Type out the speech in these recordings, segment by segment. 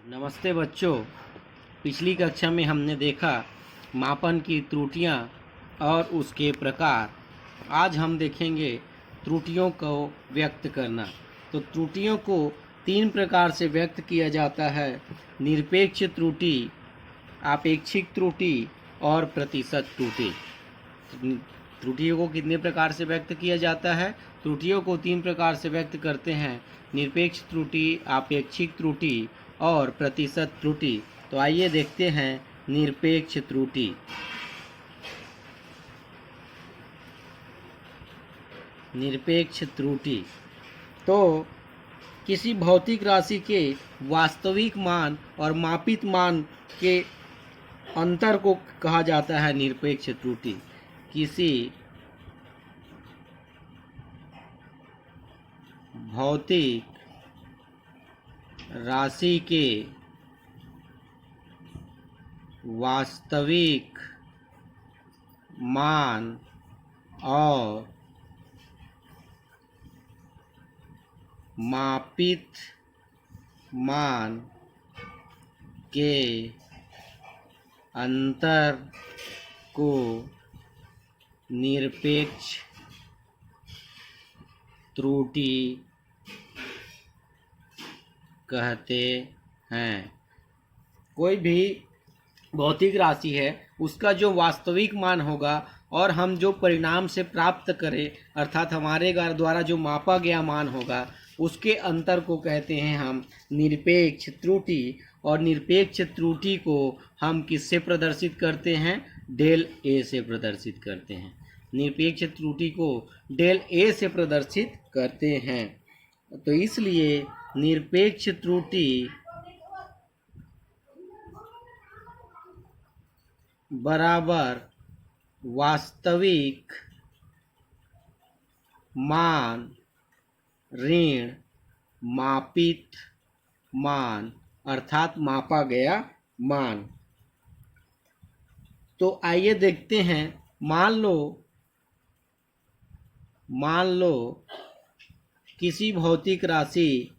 नमस्ते बच्चों। पिछली कक्षा में हमने देखा मापन की त्रुटियां और उसके प्रकार। आज हम देखेंगे त्रुटियों को व्यक्त करना। तो त्रुटियों को तीन प्रकार से व्यक्त किया जाता है: निरपेक्ष त्रुटि, आपेक्षिक त्रुटि और प्रतिशत त्रुटि। त्रुटियों को कितने प्रकार से व्यक्त किया जाता है? त्रुटियों को तीन प्रकार से व्यक्त करते हैं: निरपेक्ष त्रुटि, आपेक्षिक त्रुटि और प्रतिशत त्रुटि। तो आइए देखते हैं निरपेक्ष त्रुटि। निरपेक्ष त्रुटि तो किसी भौतिक राशि के वास्तविक मान और मापित मान के अंतर को कहा जाता है निरपेक्ष त्रुटि। किसी भौतिक राशि के वास्तविक मान और मापित मान के अंतर को निरपेक्ष त्रुटि कहते हैं। कोई भी भौतिक राशि है, उसका जो वास्तविक मान होगा और हम जो परिणाम से प्राप्त करें, अर्थात हमारे द्वारा जो मापा गया मान होगा, उसके अंतर को कहते हैं हम निरपेक्ष त्रुटि। और निरपेक्ष त्रुटि को हम किससे प्रदर्शित करते हैं? डेल ए से प्रदर्शित करते हैं। निरपेक्ष त्रुटि को डेल ए से प्रदर्शित करते हैं। तो इसलिए निरपेक्ष त्रुटि बराबर वास्तविक मान ऋण मापित मान, अर्थात मापा गया मान। तो आइए देखते हैं। मान लो किसी भौतिक राशि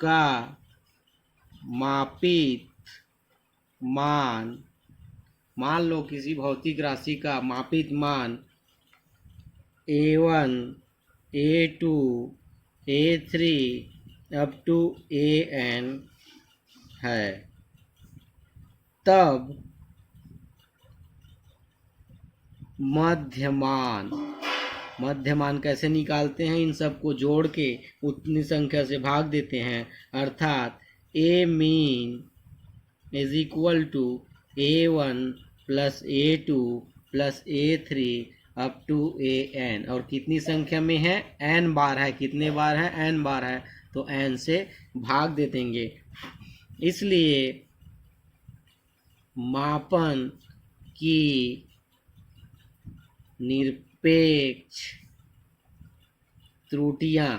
का मापित मान, मान लो किसी भौतिक राशि का मापित मान A1, A2, A3 up to AN है। तब मध्यमान कैसे निकालते हैं? इन सबको जोड़ के उतनी संख्या से भाग देते हैं, अर्थात A mean is equal to A1 plus A2 plus A3 up to AN। और कितनी संख्या में है? N बार है। कितने बार है? N बार है। तो N से भाग दे देंगे। इसलिए मापन की निरपेक्ष त्रुटियां,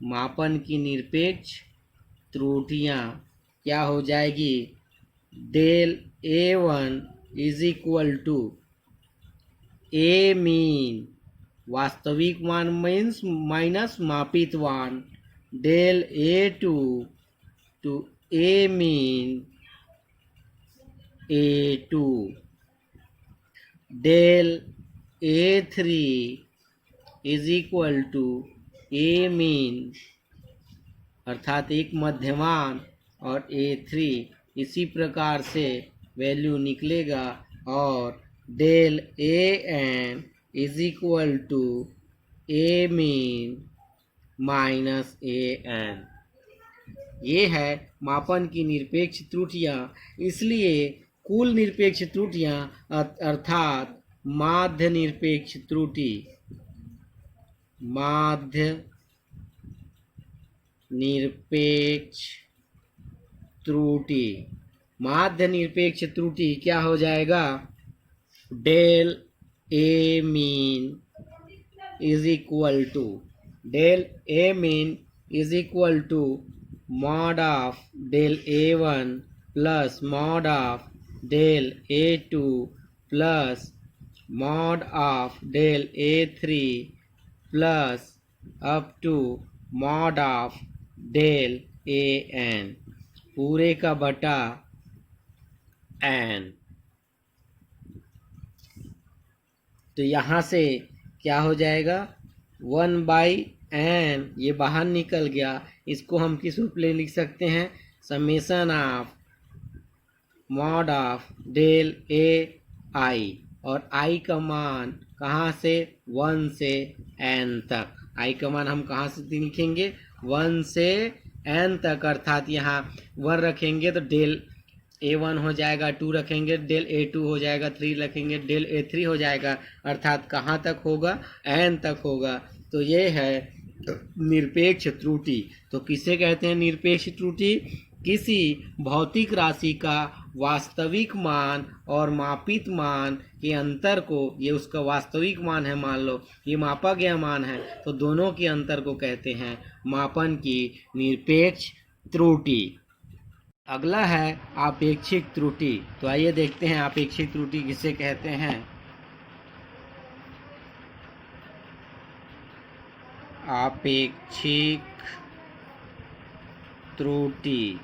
मापन की निरपेक्ष त्रुटियां क्या हो जाएगी? Del A1 is equal to A mean, वास्तविक मान मीन्स माइनस मापित मान, del A2 to A mean A2, del A3 is equal to A mean, अर्थात एक मध्यमान, और A3। इसी प्रकार से वैल्यू निकलेगा। और del AN is equal to A mean minus AN। ये है मापन की निरपेक्ष त्रुटियां। इसलिए कुल निरपेक्ष त्रुटियां अर्थात माध्य निरपेक्ष त्रुटि, माध्य निरपेक्ष त्रुटि, माध्य निरपेक्ष त्रुटि क्या हो जाएगा? Del A mean is equal to, del A mean is equal to mod of del A1 plus mod of del A2 plus mod of del A3 plus up to mod of del AN पूरे का बटा n। तो यहाँ से क्या हो जाएगा 1/n, ये बाहर निकल गया। इसको हम किस रूप में लिख सकते हैं, summation of mod of del AI, और i का मान कहाँ से 1 से n तक। i का मान हम कहाँ से लिखेंगे 1 से n तक, अर्थात यहाँ 1 रखेंगे तो डेल A1 हो जाएगा, 2 रखेंगे डेल A2 हो जाएगा, 3 रखेंगे डेल A3 हो जाएगा, अर्थात कहाँ तक होगा n तक होगा। तो ये है निरपेक्ष त्रुटि। तो किसे कहते हैं निरपेक्ष त्रुटि, किसी भौतिक राशि का वास्तविक मान और मापित मान के अंतर को, ये उसका वास्तविक मान है, मान लो ये मापा गया मान है, तो दोनों के अंतर को कहते हैं मापन की निरपेक्ष त्रुटि। अगला है आपेक्षिक त्रुटि। तो आइए देखते हैं आपेक्षिक त्रुटि किसे कहते हैं। आपेक्षिक त्रुटि,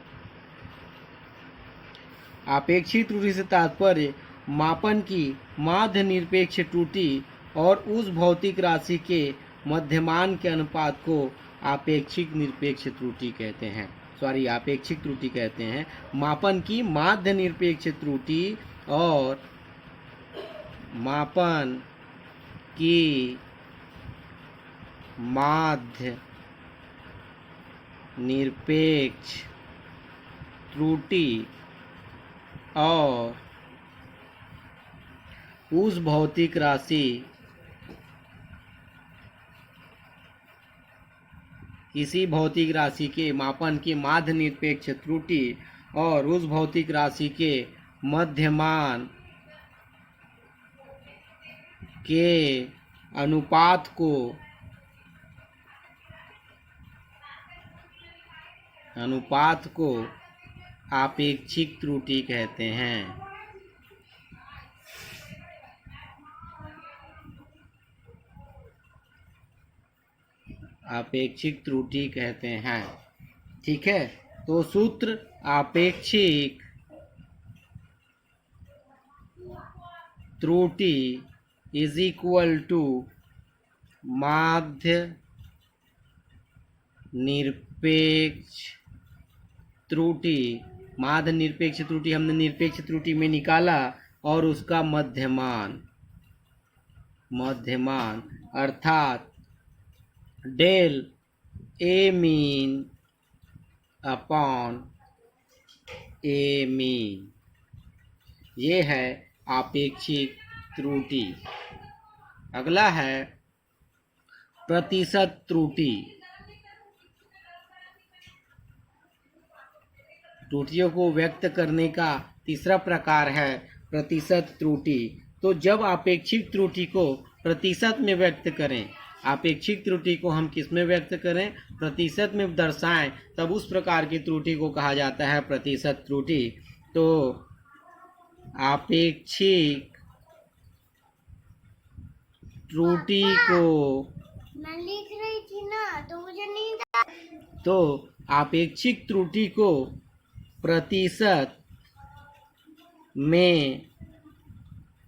आपेक्षिक त्रुटि से तात्पर्य मापन की माध्य निरपेक्ष त्रुटि और उस भौतिक राशि के मध्यमान के अनुपात को आपेक्षिक निरपेक्ष त्रुटि कहते हैं, आपेक्षिक त्रुटि कहते हैं। मापन की माध्य निरपेक्ष त्रुटि और मापन की माध्य निरपेक्ष त्रुटि और उस भौतिक राशि, किसी भौतिक राशि के मापन की माध्य निरपेक्ष त्रुटि और उस भौतिक राशि के मध्यमान के अनुपात को आपेक्षिक त्रुटि कहते हैं। आपेक्षिक त्रुटि कहते हैं, ठीक है। तो सूत्र आपेक्षिक त्रुटि इज इक्वल टू माध्य निरपेक्ष त्रुटि। माध्य निरपेक्ष त्रुटि हमने निरपेक्ष त्रुटि में निकाला और उसका मध्यमान अर्थात del A mean upon A mean, ये है आपेक्षिक त्रुटि। अगला है प्रतिशत त्रुटि। त्रुटियों को व्यक्त करने का तीसरा प्रकार है प्रतिशत त्रुटि। तो जब आपेक्षिक त्रुटि को प्रतिशत में व्यक्त करें, आपेक्षिक त्रुटि को हम किस में व्यक्त करें, प्रतिशत में दर्शाएं, तब उस प्रकार की त्रुटि को कहा जाता है प्रतिशत त्रुटि। तो आपेक्षिक त्रुटि को मैं लिख रही थी ना, तो मुझे नहीं था। तो आपेक्षिक त्रुटि को प्रतिशत में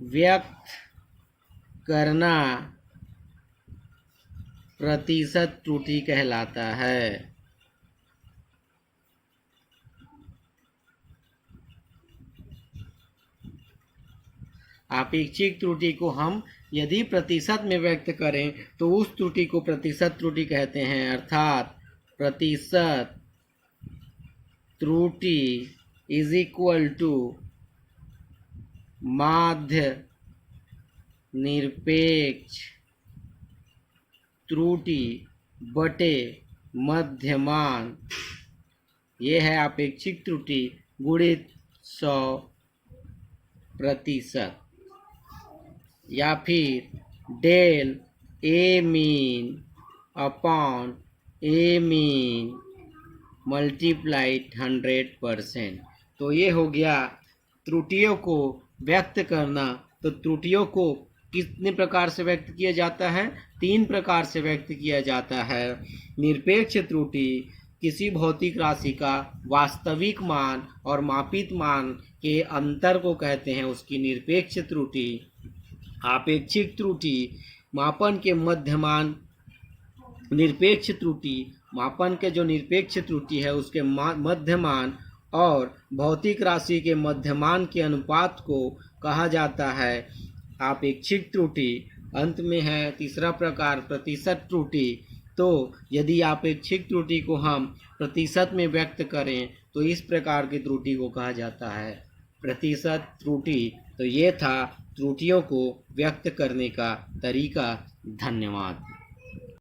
व्यक्त करना प्रतिशत त्रुटि कहलाता है। आपेक्षिक त्रुटि को हम यदि प्रतिशत में व्यक्त करें तो उस त्रुटि को प्रतिशत त्रुटि कहते हैं, अर्थात प्रतिशत त्रुटि इज इक्वल टू माध्य निरपेक्ष त्रुटि बटे मध्यमान, ये है आपेक्षिक त्रुटि गुणित 100%, या फिर del A mean upon A mean multiplied 100%। तो ये हो गया त्रुटियों को व्यक्त करना। तो त्रुटियों को कितने प्रकार से व्यक्त किया जाता है? 3 प्रकार से व्यक्त किया जाता है। निरपेक्ष त्रुटि किसी भौतिक राशि का वास्तविक मान और मापित मान के अंतर को कहते हैं उसकी निरपेक्ष त्रुटि। आपेक्षिक त्रुटि मापन के मध्यमान, निरपेक्ष त्रुटि मापन के जो निरपेक्ष त्रुटि है उसके मध्यमान और भौतिक राशि के मध्यमान के अनुपात को कहा जाता है आपेक्षिक त्रुटि। अंत में है तीसरा प्रकार प्रतिशत त्रुटि। तो यदि आपेक्षिक त्रुटि को हम प्रतिशत में व्यक्त करें तो इस प्रकार की त्रुटि को कहा जाता है प्रतिशत त्रुटि। तो ये था त्रुटियों को व्यक्त करने का तरीका। धन्यवाद।